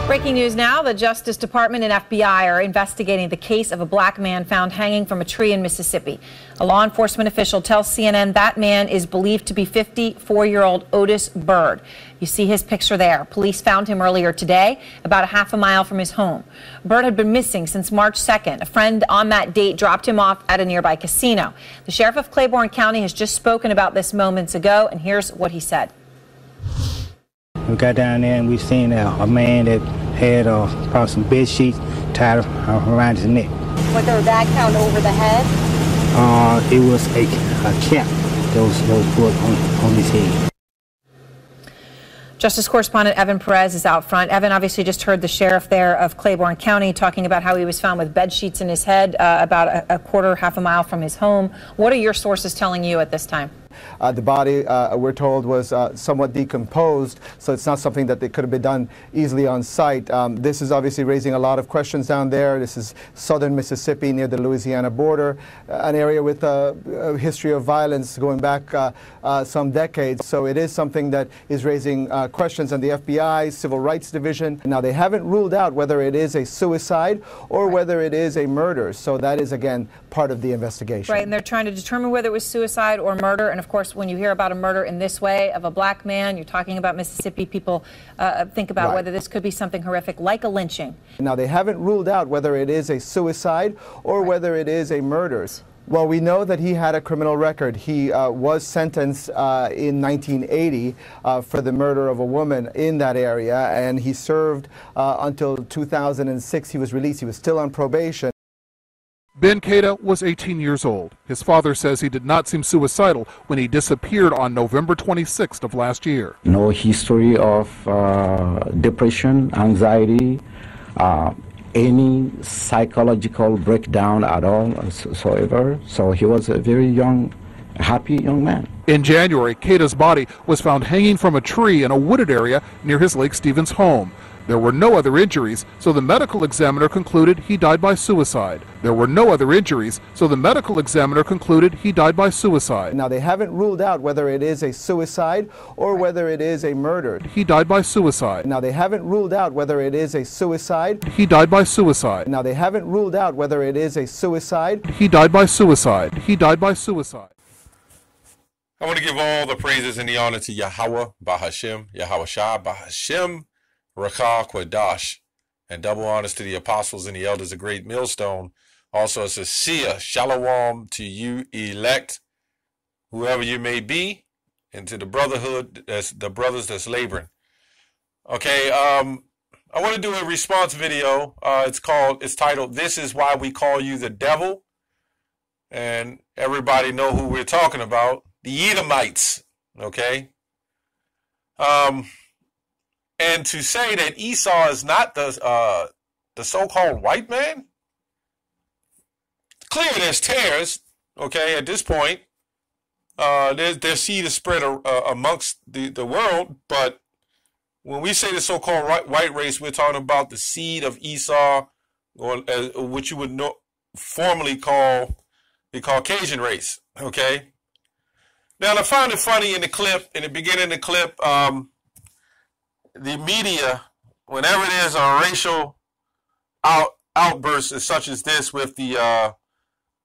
Breaking news now, the Justice Department and FBI are investigating the case of a black man found hanging from a tree in Mississippi. A law enforcement official tells CNN that man is believed to be 54-year-old Otis Byrd. You see his picture there. Police found him earlier today, about a half a mile from his home. Byrd had been missing since March 2nd. A friend on that date dropped him off at a nearby casino. The sheriff of Claiborne County has just spoken about this moments ago, and here's what he said. We got down there and we seen a man that had probably some bed sheets tied around his neck. Was there a bag found over the head? It was a cap that was put on his head. Justice correspondent Evan Perez is out front. Evan, obviously just heard the sheriff there of Claiborne County talking about how he was found with bed sheets in his head about half a mile from his home. What are your sources telling you at this time? The body, we're told, was somewhat decomposed, so it's not something that could have been done easily on site. This is obviously raising a lot of questions down there. This is southern Mississippi near the Louisiana border, an area with a history of violence going back some decades. So it is something that is raising questions on the FBI, Civil Rights Division. Now, they haven't ruled out whether it is a suicide or whether it is a murder. So that is, again, part of the investigation. Right, and they're trying to determine whether it was suicide or murder. And of course, when you hear about a murder in this way of a black man, you're talking about Mississippi, people think about whether this could be something horrific like a lynching. Now, they haven't ruled out whether it is a suicide or whether it is a murder. Well, we know that he had a criminal record. He was sentenced in 1980 for the murder of a woman in that area, and he served until 2006. He was released. He was still on probation. Ben Keita was 18 years old. His father says he did not seem suicidal when he disappeared on November 26th of last year. No history of depression, anxiety, any psychological breakdown at all whatsoever. So he was a very young, happy young man. In January, Keita's body was found hanging from a tree in a wooded area near his Lake Stevens home. There were no other injuries, so the medical examiner concluded he died by suicide. There were no other injuries, so the medical examiner concluded he died by suicide. Now, they haven't ruled out whether it is a suicide or whether it is a murder. He died by suicide. Now, they haven't ruled out whether it is a suicide. He died by suicide. Now, they haven't ruled out whether it is a suicide. He died by suicide. He died by suicide. I want to give all the praises and the honor to Yahweh, Bahashem, Yahweh Shah, Bahashem, Rakah Quadash, and double honors to the apostles and the elders of Great Millstone. Also, it's a Sia, Shalom to you elect, whoever you may be, and to the brotherhood, that's the brothers that's laboring. Okay, I want to do a response video. It's titled, "This is Why We Call You the Devil." And everybody know who we're talking about, the Edomites, okay? And to say that Esau is not the so-called white man, clearly there's tares, okay, at this point. Their seed is spread amongst the world, but when we say the so-called white race, we're talking about the seed of Esau, or what you would formerly call the Caucasian race, okay? Now, I find it funny in the clip, in the beginning of the clip, the media, whenever there's a racial outburst such as this with the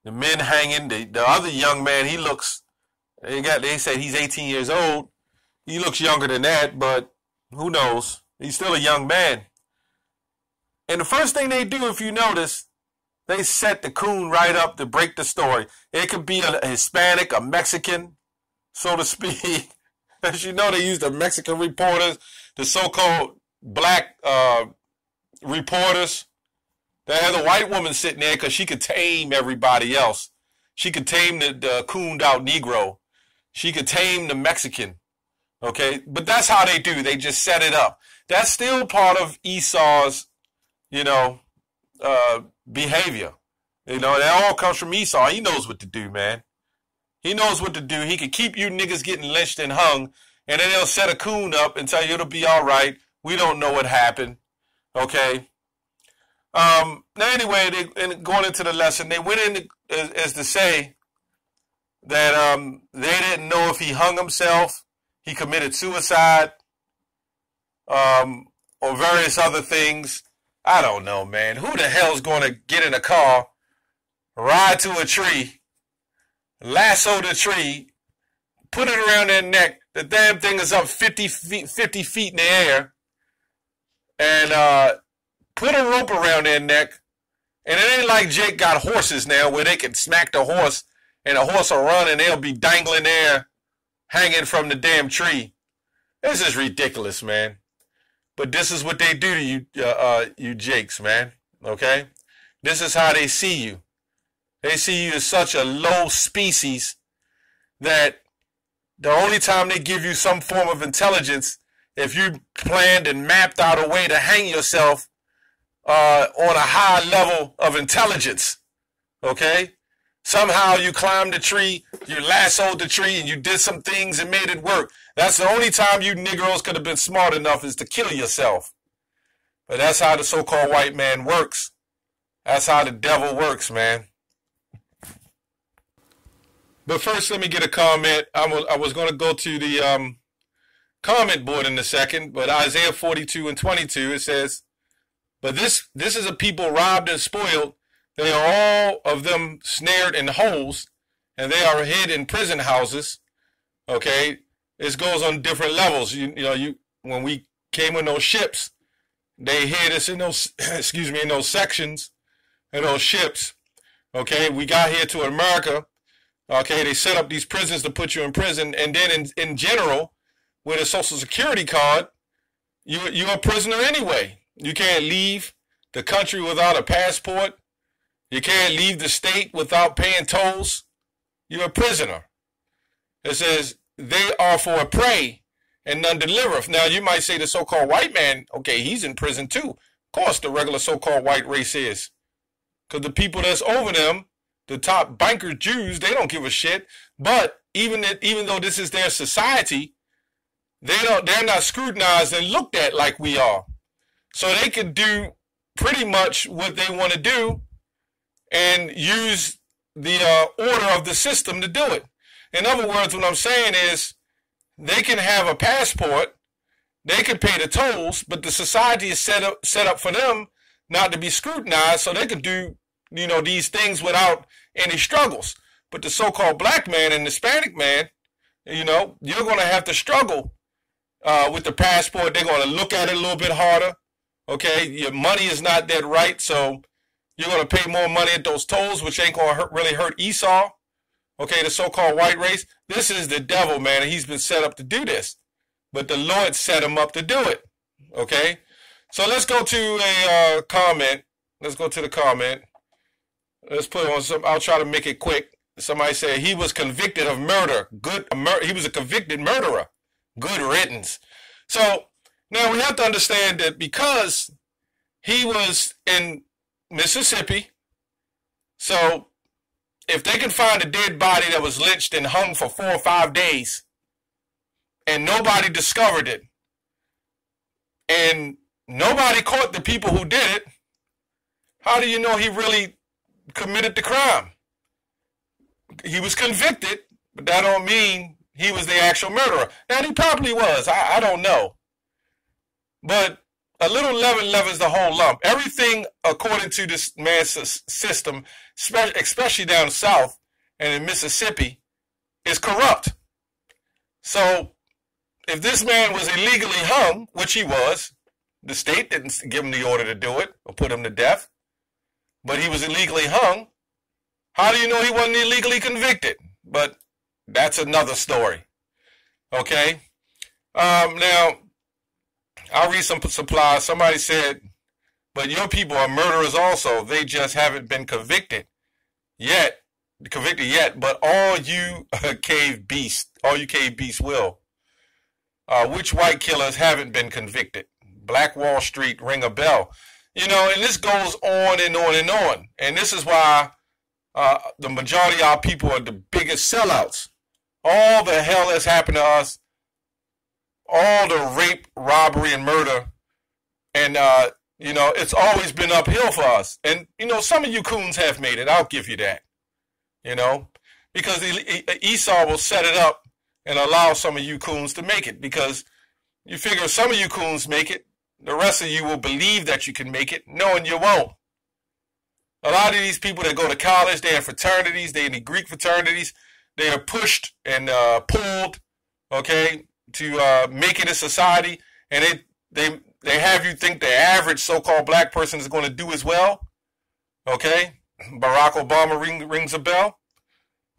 men hanging, the other young man, he looks, they said he's 18 years old. He looks younger than that, but who knows? He's still a young man. And the first thing they do, if you notice, they set the coon right up to break the story. It could be a Hispanic, a Mexican, so to speak. As you know, they use the Mexican reporters, the so-called black reporters. They had a white woman sitting there because she could tame everybody else. She could tame the cooned out Negro. She could tame the Mexican. Okay, but that's how they do. They just set it up. That's still part of Esau's, behavior. That all comes from Esau. He knows what to do, man. He knows what to do. He can keep you niggas getting lynched and hung, and then they'll set a coon up and tell you it'll be all right. We don't know what happened. Okay. Now, anyway, going into the lesson, they went in as to say that they didn't know if he hung himself, he committed suicide. or various other things. I don't know, man. Who the hell's going to get in a car, ride to a tree, lasso the tree, put it around their neck? The damn thing is up 50 feet in the air, and put a rope around their neck. And it ain't like Jake got horses now where they can smack the horse and the horse will run and they'll be dangling there, hanging from the damn tree. This is ridiculous, man. But this is what they do to you, you Jakes, man. Okay? This is how they see you. They see you as such a low species that the only time they give you some form of intelligence, if you planned and mapped out a way to hang yourself on a high level of intelligence, okay? Somehow you climbed the tree, you lassoed the tree, and you did some things and made it work. That's the only time you Negroes could have been smart enough is to kill yourself. But that's how the so-called white man works. That's how the devil works, man. But first, let me get a comment. I was going to go to the comment board in a second, but Isaiah 42:22, it says, but this is a people robbed and spoiled. They are all of them snared in holes, and they are hid in prison houses. Okay, this goes on different levels. When we came in those ships, they hid us in those in those sections, in those ships. Okay, we got here to America. Okay, they set up these prisons to put you in prison, and then in general, with a Social Security card, you're a prisoner anyway. You can't leave the country without a passport. You can't leave the state without paying tolls. You're a prisoner. It says, they are for a prey and none delivereth. Now, you might say the so-called white man, okay, he's in prison too. Of course, the regular so-called white race is. Because the people that's over them, the top banker Jews, they don't give a shit. But even though this is their society, they're not scrutinized and looked at like we are. So they could do pretty much what they want to do and use the order of the system to do it. In other words, what I'm saying is they can have a passport, they can pay the tolls, but the society is set up for them not to be scrutinized, so they can do these things without any struggles. But the so-called black man and Hispanic man, you're going to have to struggle with the passport. They're going to look at it a little bit harder. Okay, your money is not that right, so you're going to pay more money at those tolls, which ain't going to really hurt Esau. Okay, the so-called white race. This is the devil, man, and he's been set up to do this. But the Lord set him up to do it. Okay, so let's go to a comment. Let's go to the comment. Let's put on some. I'll try to make it quick. Somebody said he was convicted of murder. He was a convicted murderer. Good riddance. So now we have to understand that because he was in Mississippi, so if they can find a dead body that was lynched and hung for 4 or 5 days and nobody discovered it and nobody caught the people who did it, how do you know he really committed the crime? He was convicted, but that don't mean he was the actual murderer. Now, he probably was. I don't know. But a little leaven leavens the whole lump. Everything, according to this man's system, especially down south and in Mississippi, is corrupt. So if this man was illegally hung, which he was, the state didn't give him the order to do it or put him to death, but he was illegally hung, how do you know he wasn't illegally convicted? But that's another story. Okay? Now, I'll read some supplies. Somebody said, but your people are murderers also. They just haven't been convicted yet, but all you cave beasts will. Which white killers haven't been convicted? Black Wall Street ring a bell. And this goes on and on and on. And this is why the majority of our people are the biggest sellouts. All the hell that's happened to us, all the rape, robbery, and murder, and it's always been uphill for us. And some of you coons have made it. I'll give you that. Because Esau will set it up and allow some of you coons to make it. Because you figure if some of you coons make it, the rest of you will believe that you can make it, knowing you won't. A lot of these people that go to college, they're in fraternities, they're in the Greek fraternities, they are pushed and pulled, okay, to make it a society, and they have you think the average so-called black person is going to do as well, okay? Barack Obama rings a bell.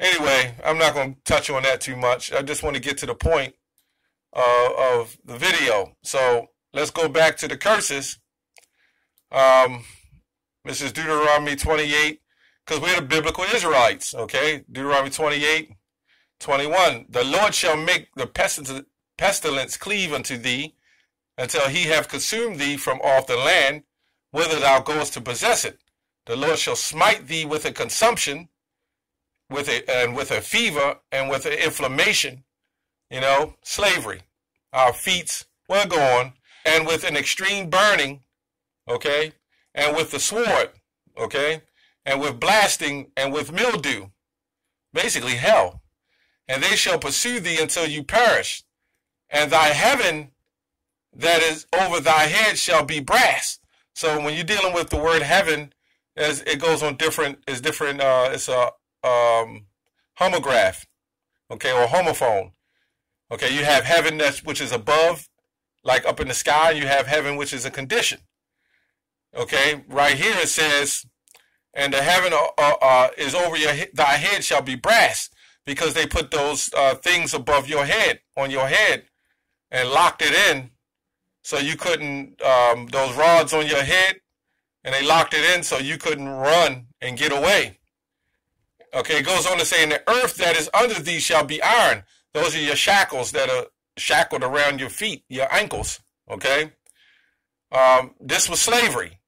Anyway, I'm not going to touch on that too much. I just want to get to the point of the video. So let's go back to the curses. This is Deuteronomy 28, because we're the biblical Israelites, okay? Deuteronomy 28, 21. The Lord shall make the pestilence cleave unto thee, until he have consumed thee from off the land, whither thou goest to possess it. The Lord shall smite thee with a consumption, with a fever, and with an inflammation, slavery. Our feet will go on, and with an extreme burning, okay, and with the sword, okay, and with blasting, and with mildew, basically hell. And they shall pursue thee until you perish, and thy heaven that is over thy head shall be brass. So when you're dealing with the word heaven, as it goes on it's a homograph, okay, or homophone. Okay, you have heaven which is above, like up in the sky. You have heaven which is a condition. Okay, right here it says, and the heaven is over thy head shall be brass, because they put those things above your head, on your head, and locked it in. So you couldn't, those rods on your head, and they locked it in so you couldn't run and get away. Okay, it goes on to say, and the earth that is under thee shall be iron. Those are your shackles that are shackled around your feet, your ankles, okay? This was slavery.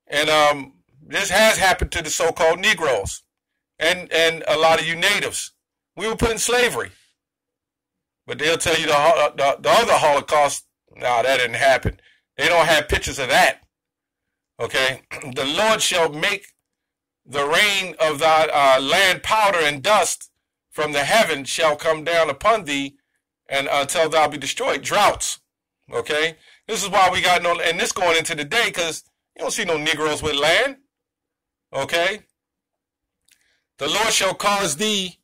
And this has happened to the so-called Negroes and a lot of you natives. We were put in slavery. But they'll tell you the other Holocaust, no, that didn't happen. They don't have pictures of that. Okay? The Lord shall make the rain of thy land powder and dust from the heaven shall come down upon thee, and until thou be destroyed. Droughts. Okay? This is why we got and this going into the day, because you don't see no Negroes with land. Okay? The Lord shall cause thee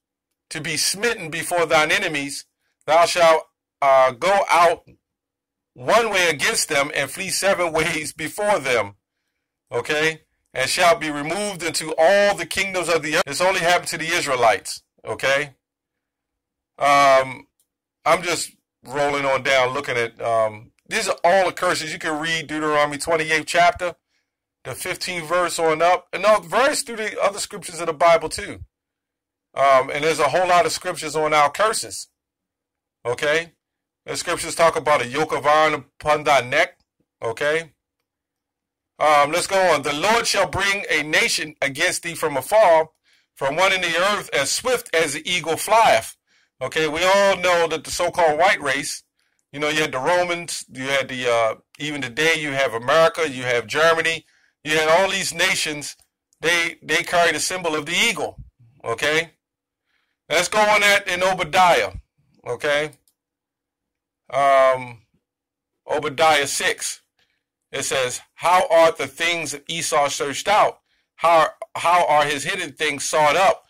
to be smitten before thine enemies. Thou shalt go out one way against them and flee 7 ways before them. Okay? And shall be removed into all the kingdoms of the earth. This only happened to the Israelites. Okay? I'm just rolling on down looking at, these are all the curses. You can read Deuteronomy 28th chapter, the 15th verse on up, and verse through the other scriptures of the Bible too. And there's a whole lot of scriptures on our curses. Okay? The scriptures talk about a yoke of iron upon thy neck. Okay? Let's go on. The Lord shall bring a nation against thee from afar, from one in the earth, as swift as the eagle flieth. Okay, we all know that the so-called white race, you had the Romans, you had the, even today you have America, you have Germany, you had all these nations, they carry the symbol of the eagle. Okay? Let's go on that in Obadiah. Okay? Obadiah 6. It says, how art the things of Esau searched out? How are his hidden things sought up?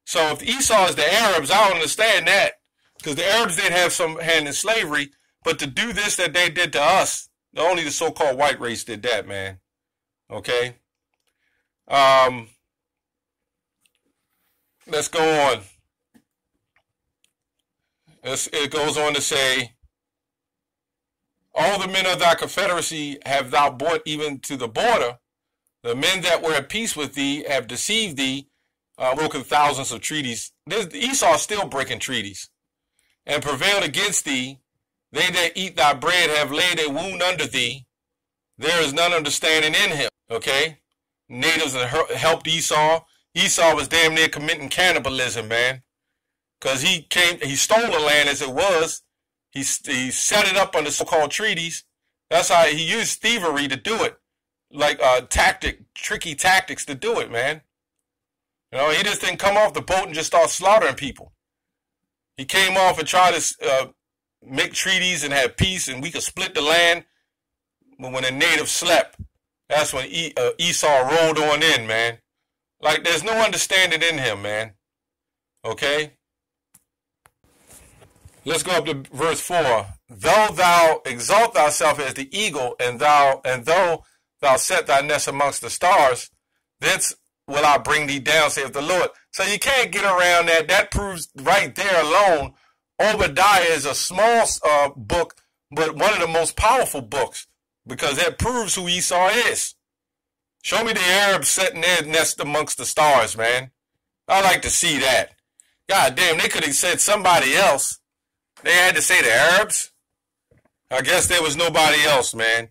So if Esau is the Arabs, I don't understand that. Because the Arabs did have some hand in slavery, but to do this that they did to us, only the so-called white race did that, man. Okay? Let's go on. It goes on to say, all the men of thy confederacy have thou brought even to the border. The men that were at peace with thee have deceived thee, broken thousands of treaties. Esau is still breaking treaties. And prevailed against thee. They that eat thy bread have laid a wound under thee. There is none understanding in him. Okay? Natives helped Esau. Esau was damn near committing cannibalism, man. Because he stole the land as it was. He set it up under so-called treaties. That's how he used thievery to do it. Like tricky tactics to do it, man. He just didn't come off the boat and just start slaughtering people. He came off and tried to make treaties and have peace, and we could split the land. when a native slept, that's when Esau rolled on in, man. Like, there's no understanding in him, man. Okay? Let's go up to verse 4. Though thou exalt thyself as the eagle, and though thou set thy nest amongst the stars, thence will I bring thee down, saith the Lord. So you can't get around that. That proves right there alone, Obadiah is a small book, but one of the most powerful books, because that proves who Esau is. Show me the Arabs setting their nest amongst the stars, man. I like to see that. God damn, they could have said somebody else. They had to say the Arabs. I guess there was nobody else, man.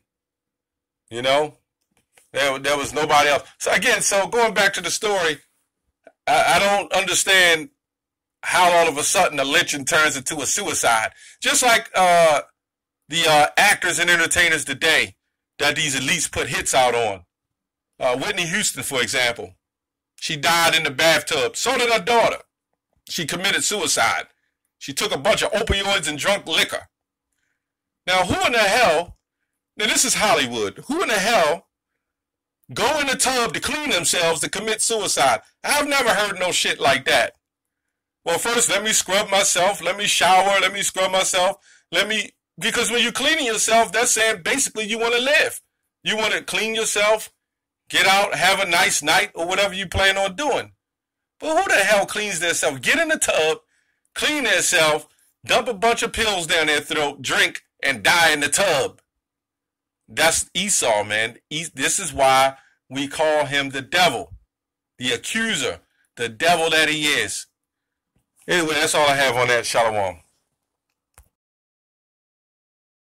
You know, there was nobody else. So again, going back to the story, I don't understand how all of a sudden a lynching turns into a suicide. Just like the actors and entertainers today that these elites put hits out on. Whitney Houston, for example, she died in the bathtub. So did her daughter. She committed suicide. She took a bunch of opioids and drunk liquor. Now, who in the hell, now this is Hollywood, who in the hell go in the tub to clean themselves to commit suicide? I've never heard no shit like that. Well, first, let me scrub myself, let me shower, let me scrub myself, because when you're cleaning yourself, that's saying basically you want to live. You want to clean yourself, get out, have a nice night, or whatever you plan on doing. But who the hell cleans themselves? Get in the tub, clean themselves, dump a bunch of pills down their throat, drink, and die in the tub. That's Esau, man. This is why we call him the devil, the accuser, the devil that he is. Anyway, that's all I have on that. Shalom.